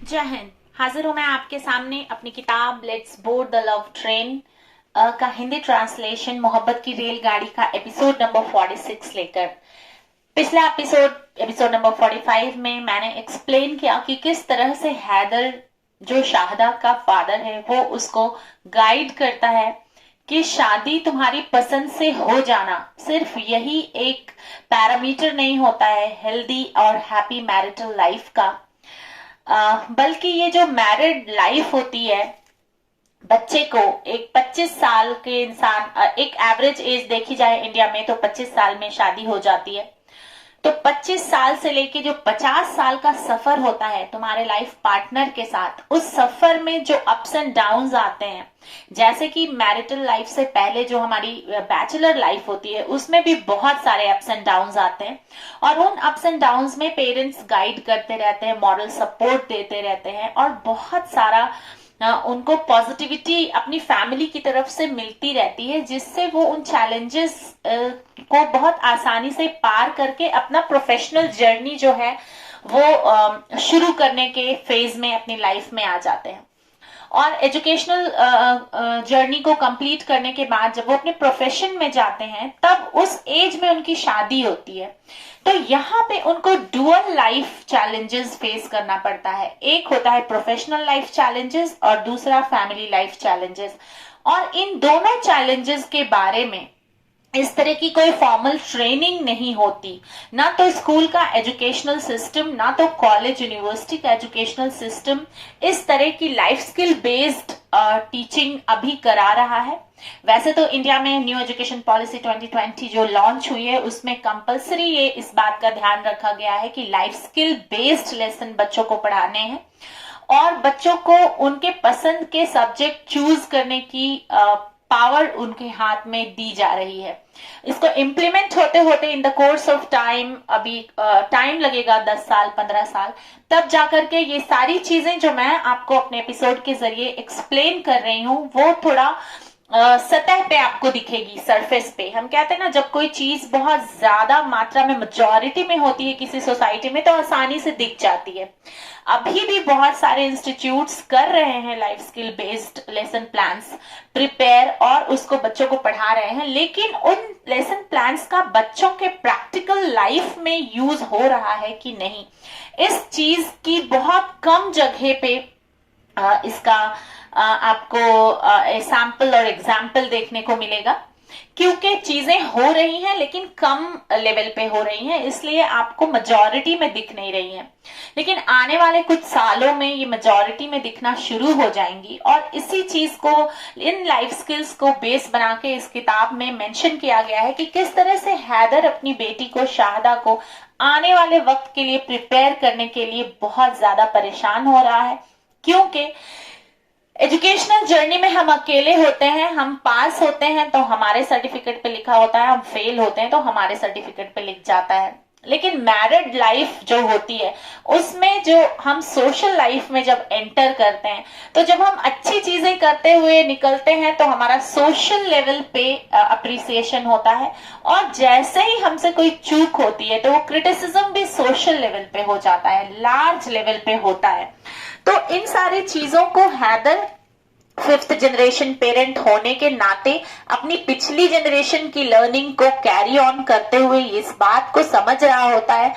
जय हिंद। हाजिर हूं मैं आपके सामने अपनी किताब let's board the love train का हिंदी ट्रांसलेशन मोहब्बत की रेलगाड़ी का एपिसोड नंबर 46 लेकर। पिछला एपिसोड नंबर 45 में मैंने एक्सप्लेन किया कि किस तरह से हैदर जो शाहदा का फादर है वो उसको गाइड करता है कि शादी तुम्हारी पसंद से हो जाना सिर्फ यही एक पैरामीटर नहीं होता है हेल्दी और हैप्पी मैरिटल लाइफ का, बल्कि ये जो मैरिड लाइफ होती है बच्चे को एक 25 साल के इंसान, एक एवरेज एज देखी जाए इंडिया में तो 25 साल में शादी हो जाती है। तो 25 साल से लेके जो 50 साल का सफर होता है तुम्हारे लाइफ पार्टनर के साथ, उस सफर में जो अप्स एंड डाउन्स आते हैं, जैसे कि मैरिटल लाइफ से पहले जो हमारी बैचलर लाइफ होती है उसमें भी बहुत सारे अप्स एंड डाउन्स आते हैं और उन अप्स एंड डाउन्स में पेरेंट्स गाइड करते रहते हैं, मॉरल सपोर्ट देते रहते हैं और बहुत सारा उनको पॉजिटिविटी अपनी फैमिली की तरफ से मिलती रहती है, जिससे वो उन चैलेंजेस को बहुत आसानी से पार करके अपना प्रोफेशनल जर्नी जो है वो शुरू करने के फेज में अपनी लाइफ में आ जाते हैं। और एजुकेशनल जर्नी को कंप्लीट करने के बाद जब वो अपने प्रोफेशन में जाते हैं तब उस एज में उनकी शादी होती है। तो यहाँ पे उनको डुअल लाइफ चैलेंजेस फेस करना पड़ता है। एक होता है प्रोफेशनल लाइफ चैलेंजेस और दूसरा फैमिली लाइफ चैलेंजेस। और इन दोनों चैलेंजेस के बारे में इस तरह की कोई फॉर्मल ट्रेनिंग नहीं होती, ना तो स्कूल का एजुकेशनल सिस्टम ना तो कॉलेज यूनिवर्सिटी का एजुकेशनल सिस्टम इस तरह की लाइफ स्किल बेस्ड टीचिंग अभी करा रहा है। वैसे तो इंडिया में न्यू एजुकेशन पॉलिसी 2020 जो लॉन्च हुई है उसमें कंपलसरी ये इस बात का ध्यान रखा गया है कि लाइफ स्किल बेस्ड लेसन बच्चों को पढ़ाने हैं और बच्चों को उनके पसंद के सब्जेक्ट चूज करने की पावर उनके हाथ में दी जा रही है। इसको इम्प्लीमेंट होते होते in the course of time अभी टाइम लगेगा 10 साल 15 साल, तब जाकर के ये सारी चीजें जो मैं आपको अपने एपिसोड के जरिए एक्सप्लेन कर रही हूँ वो थोड़ा सतह पे आपको दिखेगी, सरफेस पे। हम कहते हैं ना जब कोई चीज बहुत ज्यादा मात्रा में मेजॉरिटी में होती है किसी सोसाइटी में तो आसानी से दिख जाती है। अभी भी बहुत सारे इंस्टीट्यूट्स कर रहे हैं life skill based lesson plans prepare और उसको बच्चों को पढ़ा रहे हैं, लेकिन उन लेसन प्लान्स का बच्चों के प्रैक्टिकल लाइफ में यूज हो रहा है कि नहीं, इस चीज की बहुत कम जगह पे इसका आपको सैंपल और एग्जाम्पल देखने को मिलेगा, क्योंकि चीजें हो रही हैं लेकिन कम लेवल पे हो रही हैं, इसलिए आपको मेजॉरिटी में दिख नहीं रही हैं। लेकिन आने वाले कुछ सालों में ये मेजॉरिटी में दिखना शुरू हो जाएंगी और इसी चीज को, इन लाइफ स्किल्स को बेस बना के इस किताब में मेंशन किया गया है कि किस तरह से हैदर अपनी बेटी को, शाहदा को आने वाले वक्त के लिए प्रिपेयर करने के लिए बहुत ज्यादा परेशान हो रहा है। क्योंकि एजुकेशनल जर्नी में हम अकेले होते हैं, हम पास होते हैं तो हमारे सर्टिफिकेट पे लिखा होता है, हम फेल होते हैं तो हमारे सर्टिफिकेट पे लिख जाता है। लेकिन मैरिड लाइफ जो होती है उसमें जो हम सोशल लाइफ में जब एंटर करते हैं तो जब हम अच्छी चीजें करते हुए निकलते हैं तो हमारा सोशल लेवल पे अप्रिसिएशन होता है और जैसे ही हमसे कोई चूक होती है तो वो क्रिटिसिज्म भी सोशल लेवल पे हो जाता है, लार्ज लेवल पे होता है। तो इन सारी चीजों को हैदर 5th जनरेशन पेरेंट होने के नाते अपनी पिछली जनरेशन की लर्निंग को कैरी ऑन करते हुए इस बात को समझ रहा होता है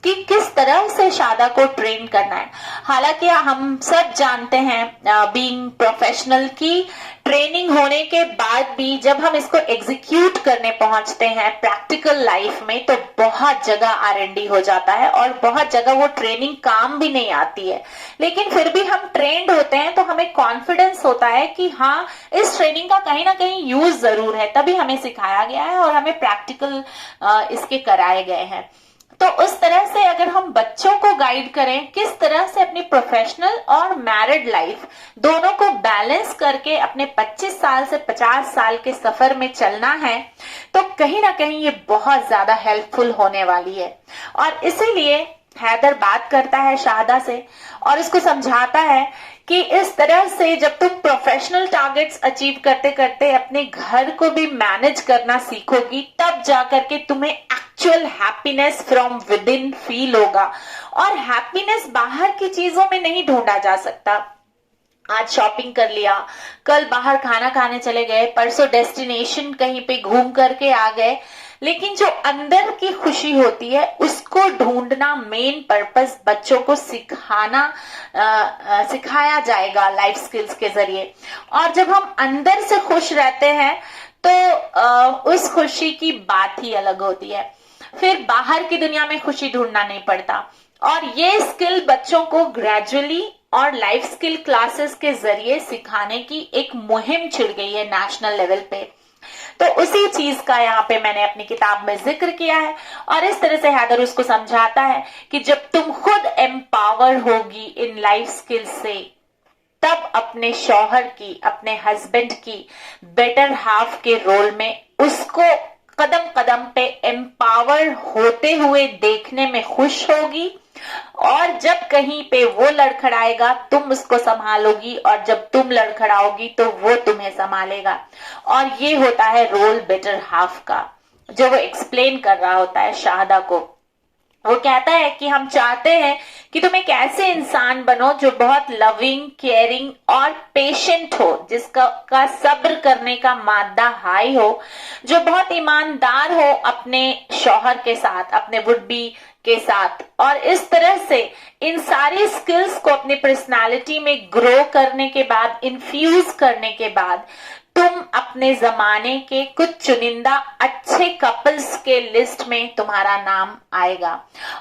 कि किस तरह से शादा को ट्रेन करना है। हालांकि हम सब जानते हैं बीइंग प्रोफेशनल की ट्रेनिंग होने के बाद भी जब हम इसको एग्जीक्यूट करने पहुंचते हैं प्रैक्टिकल लाइफ में तो बहुत जगह आरएनडी हो जाता है और बहुत जगह वो ट्रेनिंग काम भी नहीं आती है। लेकिन फिर भी हम ट्रेंड होते हैं तो हमें कॉन्फिडेंस होता है कि हाँ इस ट्रेनिंग का कहीं ना कहीं यूज जरूर है, तभी हमें सिखाया गया है और हमें प्रैक्टिकल इसके कराए गए हैं। तो उस तरह से अगर हम बच्चों को गाइड करें किस तरह से अपनी प्रोफेशनल और मैरिड लाइफ दोनों को बैलेंस करके अपने 25 साल से 50 साल के सफर में चलना है तो कहीं ना कहीं ये बहुत ज्यादा हेल्पफुल होने वाली है। और इसीलिए हैदर बात करता है शाहदा से और उसको समझाता है कि इस तरह से जब तुम प्रोफेशनल टारगेट्स अचीव करते करते अपने घर को भी मैनेज करना सीखोगी, तब जाकर के तुम्हें actual happiness from with in feel होगा। और हैप्पीनेस बाहर की चीजों में नहीं ढूंढा जा सकता। आज शॉपिंग कर लिया, कल बाहर खाना खाने चले गए, परसों डेस्टिनेशन कहीं पे घूम करके आ गए, लेकिन जो अंदर की खुशी होती है उसको ढूंढना मेन पर्पस बच्चों को सिखाया जाएगा लाइफ स्किल्स के जरिए। और जब हम अंदर से खुश रहते हैं तो उस खुशी की बात ही अलग होती है, फिर बाहर की दुनिया में खुशी ढूंढना नहीं पड़ता। और ये स्किल बच्चों को ग्रेजुअली और लाइफ स्किल क्लासेस के जरिए सिखाने की एक मुहिम छिड़ गई है नेशनल लेवल पे। तो उसी चीज का यहाँ पे मैंने अपनी किताब में जिक्र किया है। और इस तरह से हैदर उसको समझाता है कि जब तुम खुद एम्पावर होगी इन लाइफ स्किल्स से, तब अपने शौहर की, अपने हस्बैंड की बेटर हाफ के रोल में उसको कदम कदम पे एम्पावर होते हुए देखने में खुश होगी। और जब कहीं पे वो लड़खड़ाएगा तुम उसको संभालोगी, और जब तुम लड़खड़ाओगी तो वो तुम्हें संभालेगा। और ये होता है रोल बेटर हाफ का, जो वो एक्सप्लेन कर रहा होता है शाहदा को। वो कहता है कि हम चाहते हैं कि तुम एक ऐसे इंसान बनो जो बहुत लविंग, केयरिंग और पेशेंट हो, जिसका सब्र करने का मादा हाई हो, जो बहुत ईमानदार हो अपने शौहर के साथ, अपने वुड बी के साथ। और इस तरह से इन सारी स्किल्स को अपनी पर्सनालिटी में ग्रो करने के बाद, इन्फ्यूज करने के बाद, तुम अपने जमाने के कुछ चुनिंदा अच्छे कपल्स के लिस्ट में तुम्हारा नाम आएगा।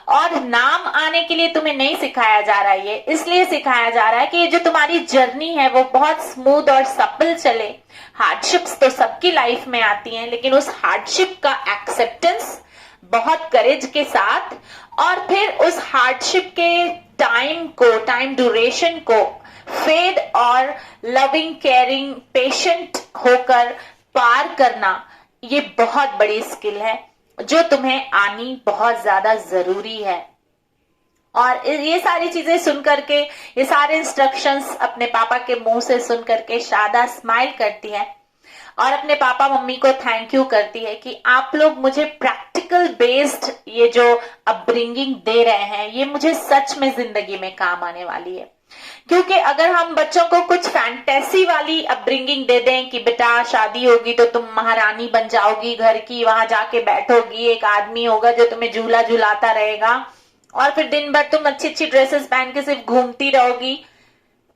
और नाम आने के लिए तुम्हें नहीं सिखाया जा रहा है, ये इसलिए सिखाया जा रहा है कि ये जो तुम्हारी जर्नी है वो बहुत स्मूथ और सफल चले। हार्डशिप्स तो सबकी लाइफ में आती हैं, लेकिन उस हार्डशिप का एक्सेप्टेंस बहुत करेज के साथ, और फिर उस हार्डशिप के टाइम ड्यूरेशन को फेड और लविंग, केयरिंग, पेशेंट होकर पार करना, ये बहुत बड़ी स्किल है जो तुम्हें आनी बहुत ज्यादा जरूरी है। और ये सारी चीजें सुन करके, ये सारे इंस्ट्रक्शंस अपने पापा के मुंह से सुन करके शादा स्माइल करती है और अपने पापा मम्मी को थैंक यू करती है कि आप लोग मुझे प्रैक्टिकल बेस्ड ये जो अपब्रिंगिंग दे रहे हैं, ये मुझे सच में जिंदगी में काम आने वाली है। क्योंकि अगर हम बच्चों को कुछ फैंटेसी वाली अपब्रिंगिंग दे दें कि बेटा शादी होगी तो तुम महारानी बन जाओगी घर की, वहां जाके बैठोगी, एक आदमी होगा जो तुम्हें झूला झुलाता रहेगा, और फिर दिन भर तुम अच्छी अच्छी ड्रेसेस पहन के सिर्फ घूमती रहोगी,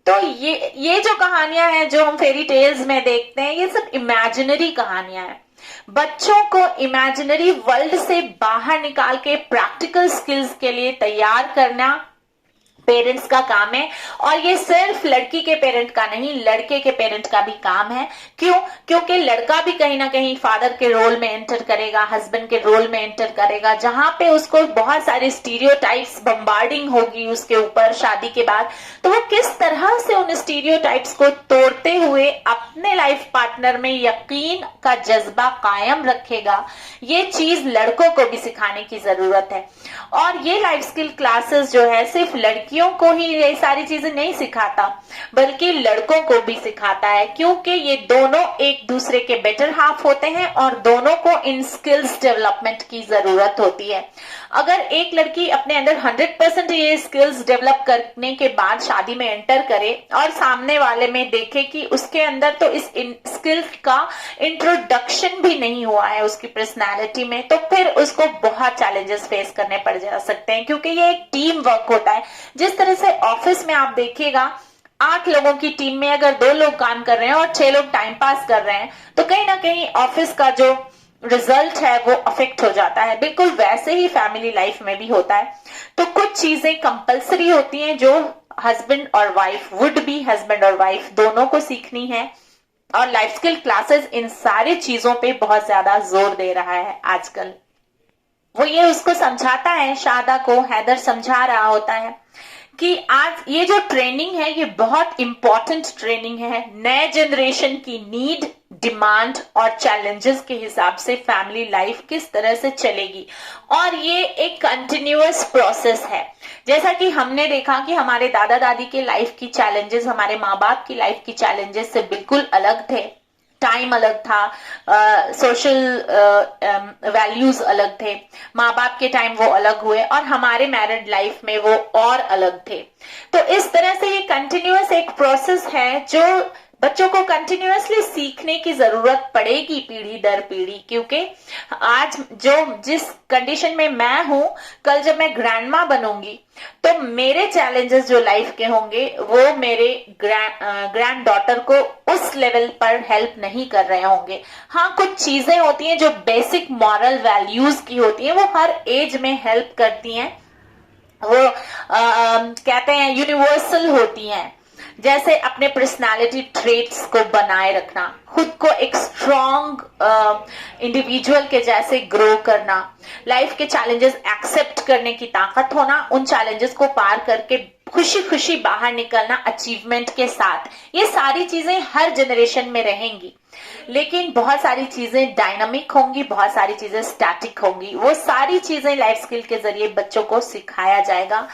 तो ये जो कहानियां हैं जो हम फेरी टेल्स में देखते हैं, ये सब इमेजिनरी कहानियां हैं। बच्चों को इमेजिनरी वर्ल्ड से बाहर निकाल के प्रैक्टिकल स्किल्स के लिए तैयार करना पेरेंट्स का काम है। और ये सिर्फ लड़की के पेरेंट का नहीं, लड़के के पेरेंट का भी काम है। क्यों? क्योंकि लड़का भी कहीं ना कहीं फादर के रोल में एंटर करेगा, हस्बैंड के रोल में एंटर करेगा, जहां पे उसको बहुत सारे स्टीरियोटाइप्स बम्बार्डिंग होगी उसके ऊपर शादी के बाद। तो वो किस तरह से उन स्टीरियोटाइप्स को तोड़ते हुए अपने लाइफ पार्टनर में यकीन का जज्बा कायम रखेगा, ये चीज लड़कों को भी सिखाने की जरूरत है। और ये लाइफ स्किल क्लासेस जो है सिर्फ लड़कियों को ही ये सारी चीजें नहीं सिखाता, बल्कि लड़कों को भी सिखाता है, क्योंकि ये दोनों एक दूसरे के बेटर हाफ होते हैं और दोनों को इन स्किल्स डेवलपमेंट की जरूरत होती है। अगर एक लड़की अपने अंदर 100% ये स्किल्स डेवलप करने के बाद शादी में एंटर करे और सामने वाले में देखे कि उसके अंदर तो इस स्किल्स का इंट्रोडक्शन भी नहीं हुआ है उसकी पर्सनालिटी में, तो फिर उसको बहुत चैलेंजेस फेस करने पड़ जा सकते हैं। क्योंकि ये एक टीम वर्क होता है। जिस तरह से ऑफिस में आप देखिएगा 8 लोगों की टीम में अगर 2 लोग काम कर रहे हैं और 6 लोग टाइम पास कर रहे हैं, तो कहीं ना कहीं ऑफिस का जो रिजल्ट है वो अफेक्ट हो जाता है। बिल्कुल वैसे ही फैमिली लाइफ में भी होता है। तो कुछ चीजें कंपलसरी होती हैं जो हस्बैंड और वाइफ, वुड बी हस्बैंड और वाइफ दोनों को सीखनी है। और लाइफ स्किल क्लासेस इन सारी चीजों पे बहुत ज्यादा जोर दे रहा है आजकल। वो ये उसको समझाता है, शादा को हैदर समझा रहा होता है कि आज ये जो ट्रेनिंग है ये बहुत इंपॉर्टेंट ट्रेनिंग है। नए जनरेशन की नीड, डिमांड और चैलेंजेस के हिसाब से फैमिली लाइफ किस तरह से चलेगी, और ये एक कंटिन्यूअस प्रोसेस है। जैसा कि हमने देखा कि हमारे दादा दादी के लाइफ की चैलेंजेस हमारे माँ बाप की लाइफ की चैलेंजेस से बिल्कुल अलग थे। टाइम अलग था, सोशल वैल्यूज अलग थे, माँ बाप के टाइम वो अलग हुए और हमारे मैरिड लाइफ में वो और अलग थे। तो इस तरह से ये कंटिन्यूअस एक प्रोसेस है जो बच्चों को कंटिन्यूअसली सीखने की जरूरत पड़ेगी पीढ़ी दर पीढ़ी, क्योंकि आज जो जिस कंडीशन में मैं हूं, कल जब मैं ग्रैंडमा बनूंगी तो मेरे चैलेंजेस जो लाइफ के होंगे वो मेरे ग्रैंड डॉटर को उस लेवल पर हेल्प नहीं कर रहे होंगे। हाँ, कुछ चीजें होती हैं जो बेसिक मॉरल वैल्यूज की होती हैं, वो हर एज में हेल्प करती हैं, वो कहते हैं यूनिवर्सल होती हैं। जैसे अपने पर्सनालिटी ट्रेट्स को बनाए रखना, खुद को एक स्ट्रॉन्ग इंडिविजुअल के जैसे ग्रो करना, लाइफ के चैलेंजेस एक्सेप्ट करने की ताकत होना, उन चैलेंजेस को पार करके खुशी खुशी बाहर निकलना अचीवमेंट के साथ, ये सारी चीजें हर जनरेशन में रहेंगी। लेकिन बहुत सारी चीजें डायनामिक होंगी, बहुत सारी चीजें स्टैटिक होंगी। वो सारी चीजें लाइफ स्किल के जरिए बच्चों को सिखाया जाएगा।